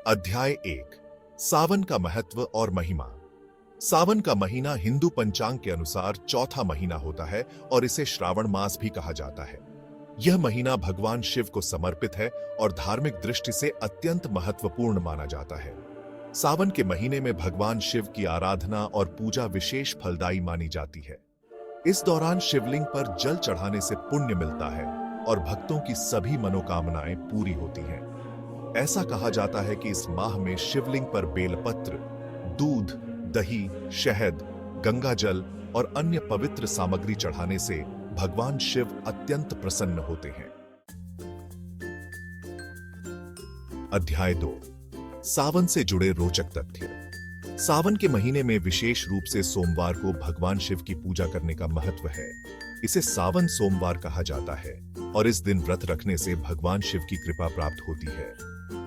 अध्याय 1 सावन का महत्व और महिमा। सावन का महीना हिंदू पंचांग के अनुसार चौथा महीना होता है और इसे श्रावण मास भी कहा जाता है। यह महीना भगवान शिव को समर्पित है और धार्मिक दृष्टि से अत्यंत महत्वपूर्ण माना जाता है। सावन के महीने में भगवान शिव की आराधना और पूजा विशेष फलदायी मानी जाती है। इस दौरान शिवलिंग पर जल चढ़ाने से पुण्य मिलता है और भक्तों की सभी मनोकामनाएं पूरी होती हैं। ऐसा कहा जाता है कि इस माह में शिवलिंग पर बेलपत्र, दूध, दही, शहद, गंगाजल और अन्य पवित्र सामग्री चढ़ाने से भगवान शिव अत्यंत प्रसन्न होते हैं। अध्याय 2 सावन से जुड़े रोचक तथ्य। सावन के महीने में विशेष रूप से सोमवार को भगवान शिव की पूजा करने का महत्व है। इसे सावन सोमवार कहा जाता है और इस दिन व्रत रखने से भगवान शिव की कृपा प्राप्त होती है।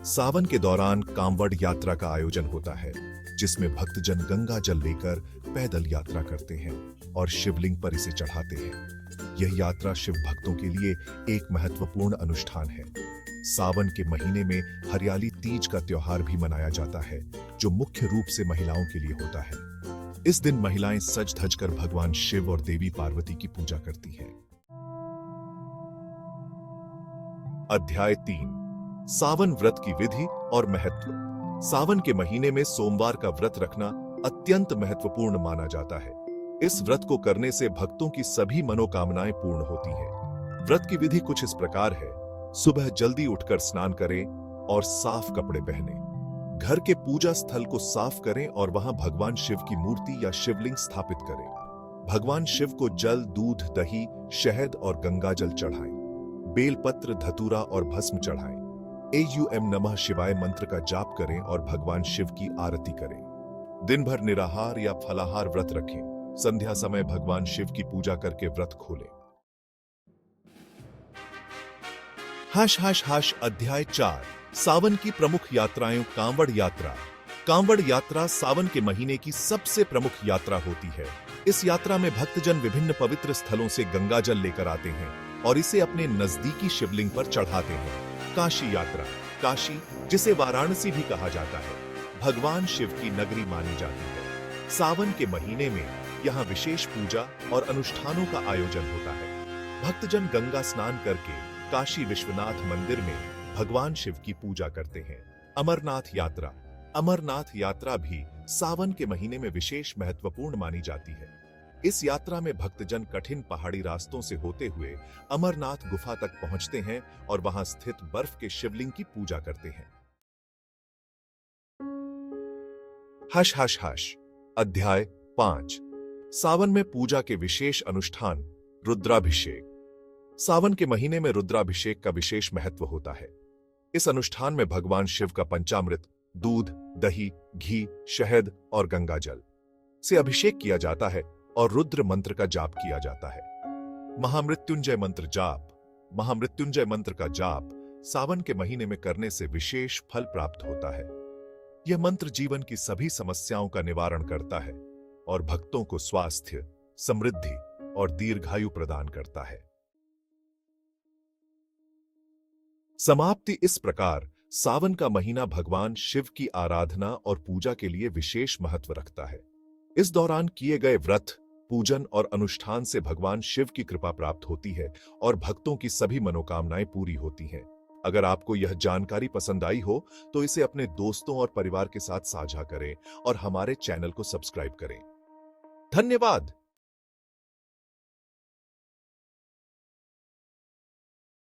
सावन के दौरान कांवड़ यात्रा का आयोजन होता है, जिसमें भक्तजन गंगा जल लेकर पैदल यात्रा करते हैं और शिवलिंग पर इसे चढ़ाते हैं। यह यात्रा शिव भक्तों के लिए एक महत्वपूर्ण अनुष्ठान है। सावन के महीने में हरियाली तीज का त्योहार भी मनाया जाता है, जो मुख्य रूप से महिलाओं के लिए होता है। इस दिन महिलाएं सज धज कर भगवान शिव और देवी पार्वती की पूजा करती हैं। अध्याय 3 सावन व्रत की विधि और महत्व। सावन के महीने में सोमवार का व्रत रखना अत्यंत महत्वपूर्ण माना जाता है। इस व्रत को करने से भक्तों की सभी मनोकामनाएं पूर्ण होती हैं। व्रत की विधि कुछ इस प्रकार है। सुबह जल्दी उठकर स्नान करें और साफ कपड़े पहनें। घर के पूजा स्थल को साफ करें और वहां भगवान शिव की मूर्ति या शिवलिंग स्थापित करें। भगवान शिव को जल, दूध, दही, शहद और गंगाजल चढ़ाएं। बेलपत्र, धतूरा और भस्म चढ़ाएं। AUM नमः शिवाय मंत्र का जाप करें और भगवान शिव की आरती करें। दिन भर निराहार या फलाहार व्रत रखें। संध्या समय भगवान शिव की पूजा करके व्रत खोलें। अध्याय 4 सावन की प्रमुख यात्राएं। कांवड़ यात्रा। कांवड़ यात्रा सावन के महीने की सबसे प्रमुख यात्रा होती है। इस यात्रा में भक्तजन विभिन्न पवित्र स्थलों से गंगाजल लेकर आते हैं और इसे अपने नजदीकी शिवलिंग पर चढ़ाते हैं। काशी यात्रा। काशी, जिसे वाराणसी भी कहा जाता है, भगवान शिव की नगरी मानी जाती है। सावन के महीने में यहाँ विशेष पूजा और अनुष्ठानों का आयोजन होता है। भक्तजन गंगा स्नान करके काशी विश्वनाथ मंदिर में भगवान शिव की पूजा करते हैं। अमरनाथ यात्रा। अमरनाथ यात्रा भी सावन के महीने में विशेष महत्वपूर्ण मानी जाती है। इस यात्रा में भक्तजन कठिन पहाड़ी रास्तों से होते हुए अमरनाथ गुफा तक पहुंचते हैं और वहां स्थित बर्फ के शिवलिंग की पूजा करते हैं। अध्याय 5 सावन में पूजा के विशेष अनुष्ठान। रुद्राभिषेक। सावन के महीने में रुद्राभिषेक का विशेष महत्व होता है। इस अनुष्ठान में भगवान शिव का पंचामृत, दूध, दही, घी, शहद और गंगाजल से अभिषेक किया जाता है और रुद्र मंत्र का जाप किया जाता है। महामृत्युंजय मंत्र जाप। महामृत्युंजय मंत्र का जाप सावन के महीने में करने से विशेष फल प्राप्त होता है। यह मंत्र जीवन की सभी समस्याओं का निवारण करता है और भक्तों को स्वास्थ्य, समृद्धि और दीर्घायु प्रदान करता है। समाप्ति। इस प्रकार सावन का महीना भगवान शिव की आराधना और पूजा के लिए विशेष महत्व रखता है। इस दौरान किए गए व्रत, पूजन और अनुष्ठान से भगवान शिव की कृपा प्राप्त होती है और भक्तों की सभी मनोकामनाएं पूरी होती हैं। अगर आपको यह जानकारी पसंद आई हो तो इसे अपने दोस्तों और परिवार के साथ साझा करें और हमारे चैनल को सब्सक्राइब करें। धन्यवाद।